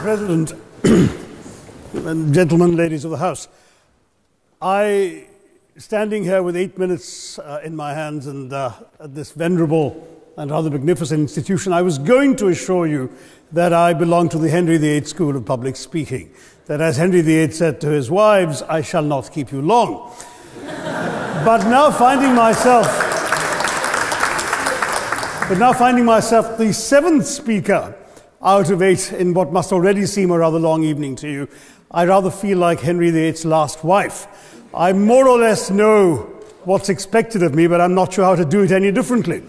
Mr. President, and gentlemen, ladies of the House, standing here with 8 minutes in my hands and at this venerable and rather magnificent institution, I was going to assure you that I belong to the Henry VIII School of Public Speaking, that as Henry VIII said to his wives, I shall not keep you long. But now finding myself the seventh speaker out of 8 in what must already seem a rather long evening to you, I rather feel like Henry VIII's last wife. I more or less know what's expected of me, but I'm not sure how to do it any differently.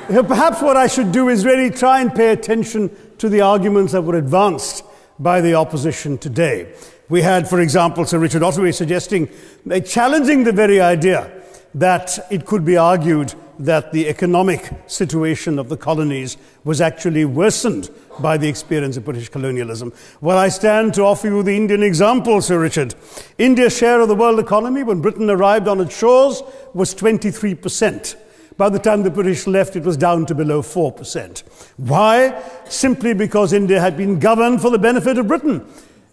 Perhaps what I should do is really try and pay attention to the arguments that were advanced by the opposition today. We had, for example, Sir Richard Ottaway suggesting, challenging the very idea that it could be argued that the economic situation of the colonies was actually worsened by the experience of British colonialism. Well, I stand to offer you the Indian example, Sir Richard. India's share of the world economy when Britain arrived on its shores was 23%. By the time the British left, it was down to below 4%. Why? Simply because India had been governed for the benefit of Britain.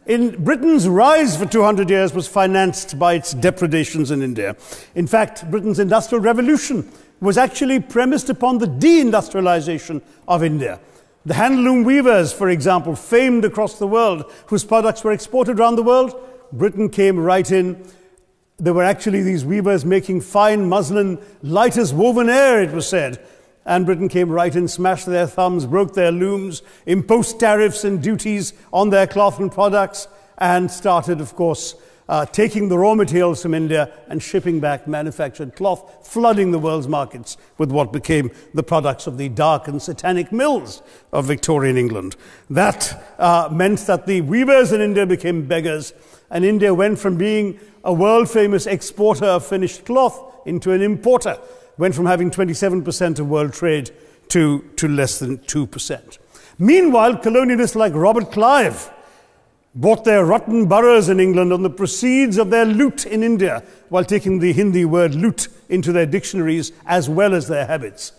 Britain's rise for 200 years was financed by its depredations in India. In fact, Britain's industrial revolution was actually premised upon the deindustrialization of India. The handloom weavers, for example, famed across the world, whose products were exported around the world, Britain came right in. There were actually these weavers making fine muslin, light as woven air, it was said. And Britain came right in, smashed their thumbs, broke their looms, imposed tariffs and duties on their cloth and products, and started, of course, taking the raw materials from India and shipping back manufactured cloth, flooding the world's markets with what became the products of the dark and satanic mills of Victorian England. That meant that the weavers in India became beggars, and India went from being a world-famous exporter of finished cloth into an importer, went from having 27% of world trade to less than 2%. Meanwhile, colonialists like Robert Clive bought their rotten boroughs in England on the proceeds of their loot in India, while taking the Hindi word loot into their dictionaries as well as their habits.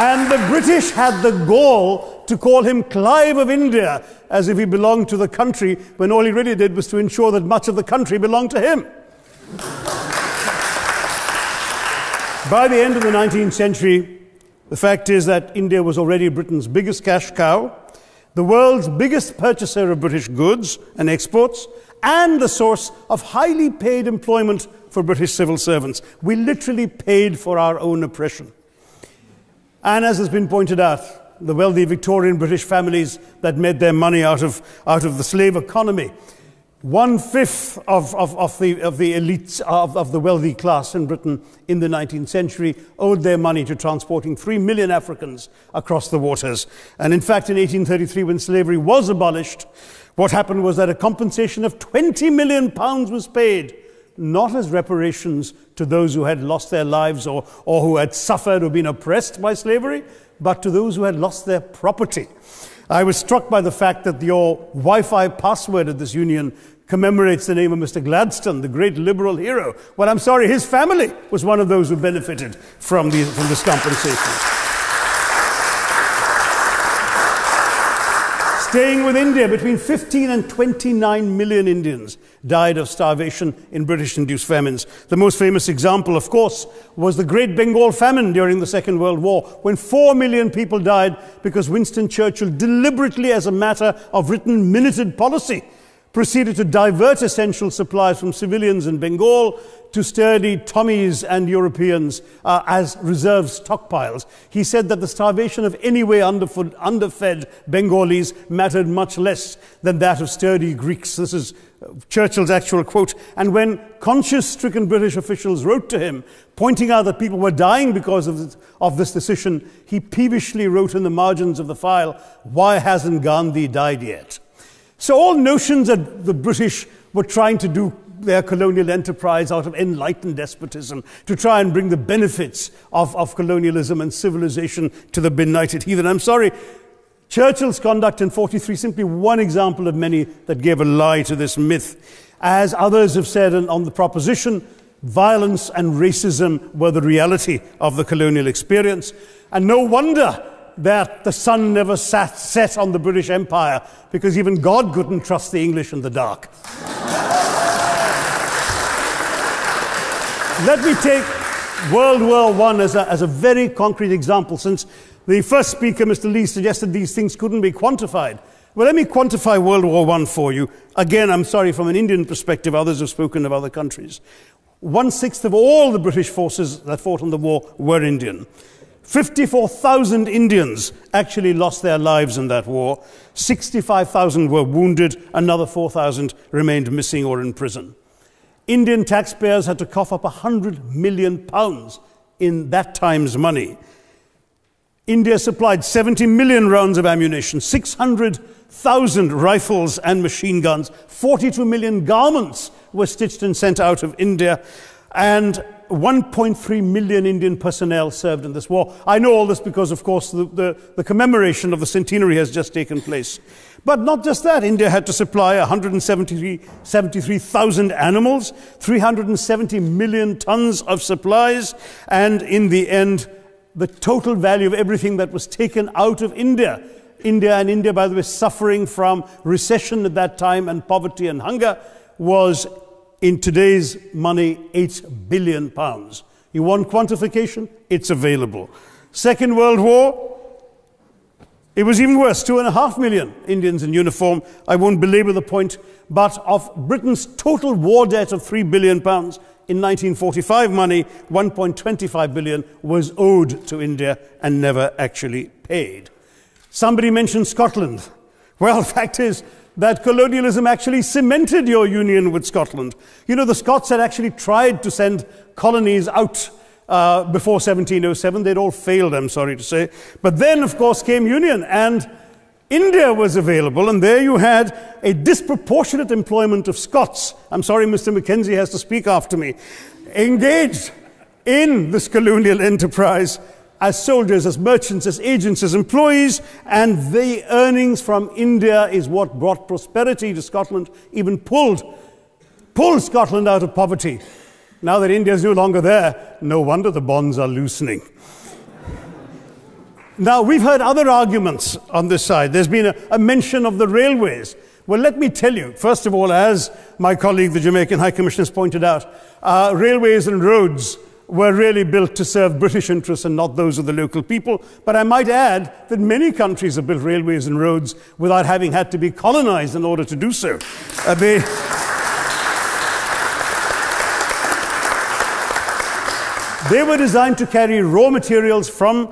And the British had the gall to call him Clive of India, as if he belonged to the country, when all he really did was to ensure that much of the country belonged to him. By the end of the 19th century, the fact is that India was already Britain's biggest cash cow, the world's biggest purchaser of British goods and exports, and the source of highly paid employment for British civil servants. We literally paid for our own oppression. And as has been pointed out, the wealthy Victorian British families that made their money out of the slave economy, 1/5 of the elites of the wealthy class in Britain in the 19th century owed their money to transporting 3 million Africans across the waters. And in fact, in 1833, when slavery was abolished, what happened was that a compensation of £20 million was paid, not as reparations to those who had lost their lives or who had suffered or been oppressed by slavery, but to those who had lost their property. I was struck by the fact that your Wi-Fi password at this union commemorates the name of Mr. Gladstone, the great liberal hero. Well, I'm sorry, his family was one of those who benefited from this compensation. Staying with India, between 15 and 29 million Indians died of starvation in British-induced famines. The most famous example, of course, was the Great Bengal Famine during the Second World War, when 4 million people died because Winston Churchill, deliberately as a matter of written minuted policy, proceeded to divert essential supplies from civilians in Bengal to sturdy Tommies and Europeans as reserve stockpiles. He said that the starvation of anyway underfed Bengalis mattered much less than that of sturdy Greeks. This is Churchill's actual quote. And when conscience-stricken British officials wrote to him, pointing out that people were dying because of this decision, he peevishly wrote in the margins of the file, "Why hasn't Gandhi died yet?" So all notions that the British were trying to do their colonial enterprise out of enlightened despotism, to try and bring the benefits of colonialism and civilization to the benighted heathen. I'm sorry, Churchill's conduct in 43 is simply one example of many that gave a lie to this myth. As others have said on the proposition, Violence and racism were the reality of the colonial experience. And no wonder that the sun never set on the British Empire, because even God couldn't trust the English in the dark. Let me take World War I as a very concrete example, since the first speaker, Mr. Lee, suggested these things couldn't be quantified. Well, let me quantify World War I for you. Again, I'm sorry, from an Indian perspective, others have spoken of other countries. 1/6 of all the British forces that fought in the war were Indian. 54,000 Indians actually lost their lives in that war. 65,000 were wounded. Another 4,000 remained missing or in prison. Indian taxpayers had to cough up £100 million in that time's money. India supplied 70 million rounds of ammunition, 600,000 rifles and machine guns, 42 million garments were stitched and sent out of India, and 1.3 million Indian personnel served in this war. I know all this because, of course, the commemoration of the centenary has just taken place. But not just that, India had to supply 173,000 animals, 370 million tons of supplies, and in the end, the total value of everything that was taken out of India, India, by the way, suffering from recession at that time and poverty and hunger, was, in today's money, £8 billion. You want quantification? It's available. Second World War, it was even worse, 2.5 million Indians in uniform. I won't belabor the point, but of Britain's total war debt of £3 billion, in 1945 money, 1.25 billion was owed to India and never actually paid. Somebody mentioned Scotland. Well, the fact is that colonialism actually cemented your union with Scotland. You know, the Scots had actually tried to send colonies out before 1707. They'd all failed, I'm sorry to say. But then, of course, came union, and India was available, and there you had a disproportionate employment of Scots. I'm sorry, Mr. Mackenzie has to speak after me. Engaged in this colonial enterprise as soldiers, as merchants, as agents, as employees, and the earnings from India is what brought prosperity to Scotland, even pulled Scotland out of poverty. Now that India is no longer there, no wonder the bonds are loosening. Now, we've heard other arguments on this side. There's been a mention of the railways. Well, let me tell you, first of all, as my colleague, the Jamaican High Commissioner, has pointed out, railways and roads were really built to serve British interests and not those of the local people. But I might add that many countries have built railways and roads without having had to be colonized in order to do so. They were designed to carry raw materials from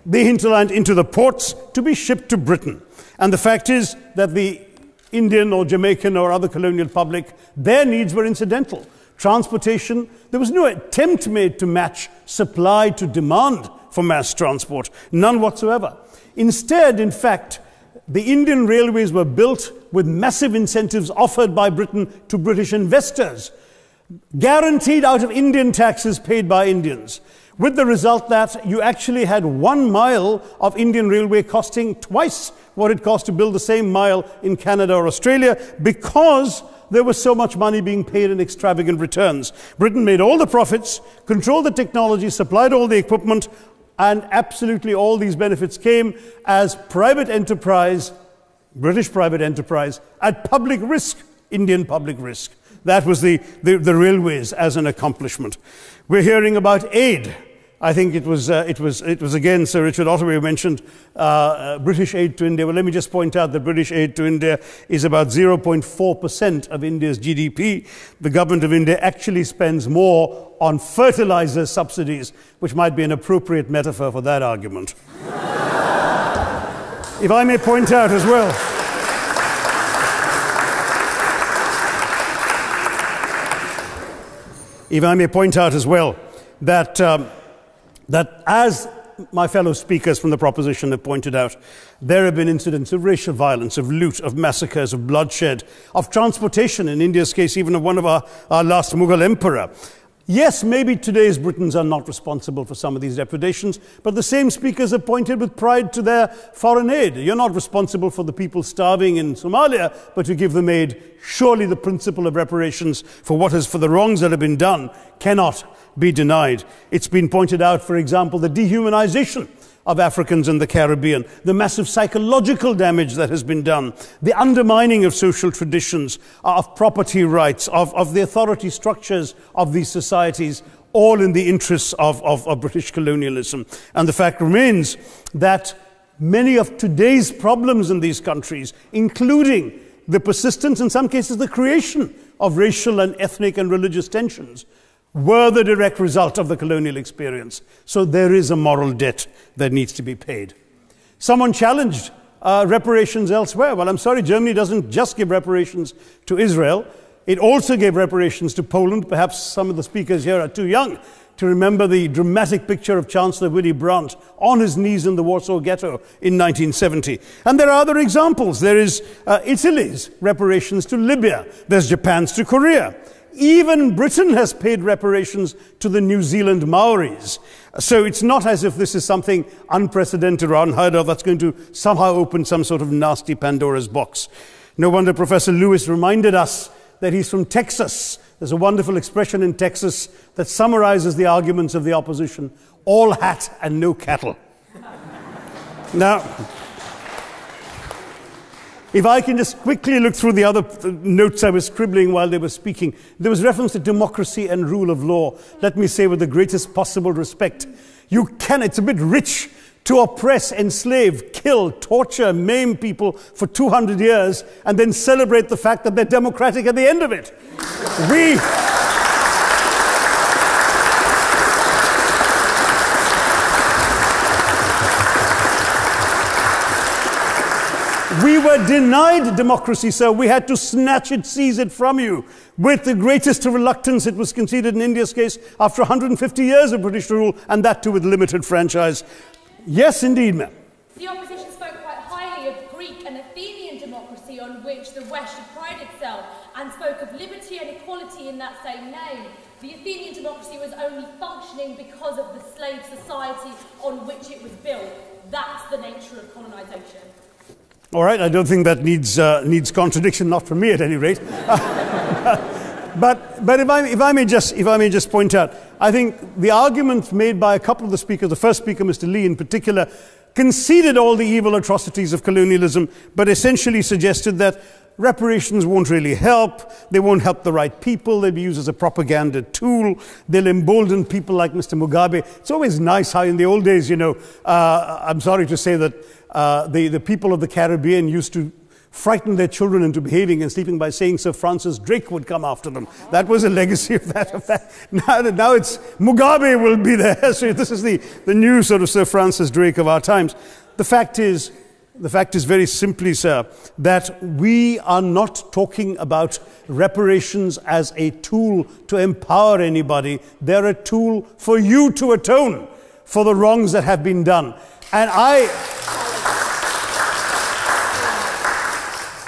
the hinterland into the ports to be shipped to Britain. And the fact is that the Indian or Jamaican or other colonial public, their needs were incidental. Transportation, there was no attempt made to match supply to demand for mass transport, none whatsoever. Instead, in fact, the Indian railways were built with massive incentives offered by Britain to British investors, guaranteed out of Indian taxes paid by Indians, with the result that you actually had 1 mile of Indian railway costing twice what it cost to build the same mile in Canada or Australia, because there was so much money being paid in extravagant returns. Britain made all the profits, controlled the technology, supplied all the equipment, and absolutely all these benefits came as private enterprise, British private enterprise, at public risk, Indian public risk. That was the railways as an accomplishment. We're hearing about aid. I think it was again Sir Richard Ottaway who mentioned British aid to India. Well, let me just point out that British aid to India is about 0.4% of India's GDP. The government of India actually spends more on fertilizer subsidies, which might be an appropriate metaphor for that argument. If I may point out as well, that as my fellow speakers from the proposition have pointed out, there have been incidents of racial violence, of loot, of massacres, of bloodshed, of transportation, in India's case, even of one of our last Mughal emperor. Yes, maybe today's Britons are not responsible for some of these depredations, but the same speakers have pointed with pride to their foreign aid. You're not responsible for the people starving in Somalia, but you give them aid. Surely the principle of reparations for the wrongs that have been done cannot be denied. It's been pointed out, for example, the dehumanization of Africans in the Caribbean, the massive psychological damage that has been done, the undermining of social traditions, of property rights, of the authority structures of these societies, all in the interests of British colonialism. And the fact remains that many of today's problems in these countries, including the persistence, in some cases the creation of racial and ethnic and religious tensions, were the direct result of the colonial experience. So there is a moral debt that needs to be paid. Someone challenged reparations elsewhere. Well, I'm sorry, Germany doesn't just give reparations to Israel. It also gave reparations to Poland. Perhaps some of the speakers here are too young to remember the dramatic picture of Chancellor Willy Brandt on his knees in the Warsaw Ghetto in 1970. And there are other examples. There is Italy's reparations to Libya. There's Japan's to Korea. Even Britain has paid reparations to the New Zealand Maoris. So it's not as if this is something unprecedented or unheard of that's going to somehow open some sort of nasty Pandora's box. No wonder Professor Lewis reminded us that he's from Texas. There's a wonderful expression in Texas that summarizes the arguments of the opposition: all hat and no cattle. Now, if I can just quickly look through the other notes I was scribbling while they were speaking, there was reference to democracy and rule of law. Let me say with the greatest possible respect, it's a bit rich to oppress, enslave, kill, torture, maim people for 200 years and then celebrate the fact that they're democratic at the end of it. We were denied democracy, sir. We had to snatch it, seize it from you. With the greatest reluctance, it was conceded in India's case after 150 years of British rule, and that too with limited franchise. Yes, indeed, ma'am. The opposition spoke quite highly of Greek and Athenian democracy on which the West should pride itself, and spoke of liberty and equality in that same name. The Athenian democracy was only functioning because of the slave society on which it was built. That's the nature of colonisation. All right, I don't think that needs contradiction, not from me at any rate. But if I may just point out, I think the argument made by a couple of the speakers, the first speaker, Mr. Lee in particular, conceded all the evil atrocities of colonialism, but essentially suggested that reparations won't really help. They won't help the right people. They'll be used as a propaganda tool. They'll embolden people like Mr. Mugabe. It's always nice how in the old days, I'm sorry to say that the people of the Caribbean used to frighten their children into behaving and sleeping by saying Sir Francis Drake would come after them. That was a legacy of that. Now it's Mugabe will be there. So this is the new sort of Sir Francis Drake of our times. The fact is very simply, sir, that we are not talking about reparations as a tool to empower anybody. They're a tool for you to atone for the wrongs that have been done. And I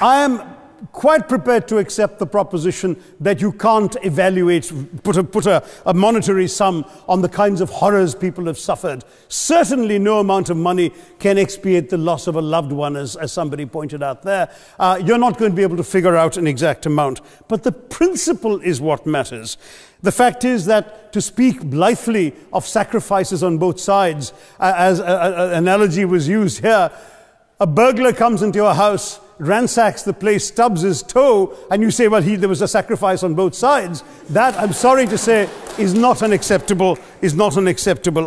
am quite prepared to accept the proposition that you can't put a monetary sum on the kinds of horrors people have suffered. Certainly no amount of money can expiate the loss of a loved one, as somebody pointed out there. You're not going to be able to figure out an exact amount. But the principle is what matters. The fact is that to speak blithely of sacrifices on both sides, as an analogy was used here, a burglar comes into your house, ransacks the place, stubs his toe, and you say, well, there was a sacrifice on both sides. That, I'm sorry to say, is not an acceptable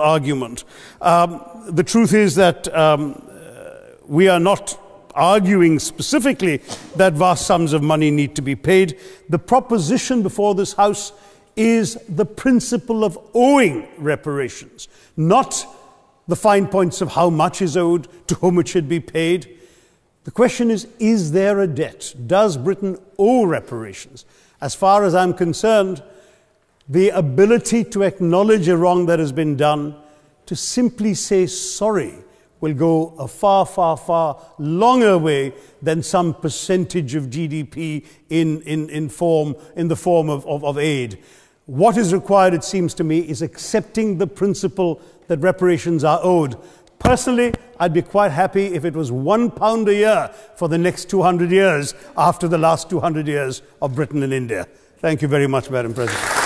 argument. The truth is that we are not arguing specifically that vast sums of money need to be paid. The proposition before this House is the principle of owing reparations, not the fine points of how much is owed, to whom it should be paid. The question is there a debt? Does Britain owe reparations? As far as I'm concerned, the ability to acknowledge a wrong that has been done, to simply say sorry, will go a far, far, far longer way than some percentage of GDP in the form of aid. What is required, it seems to me, is accepting the principle that reparations are owed. Personally, I'd be quite happy if it was £1 a year for the next 200 years after the last 200 years of Britain and India. Thank you very much, Madam President.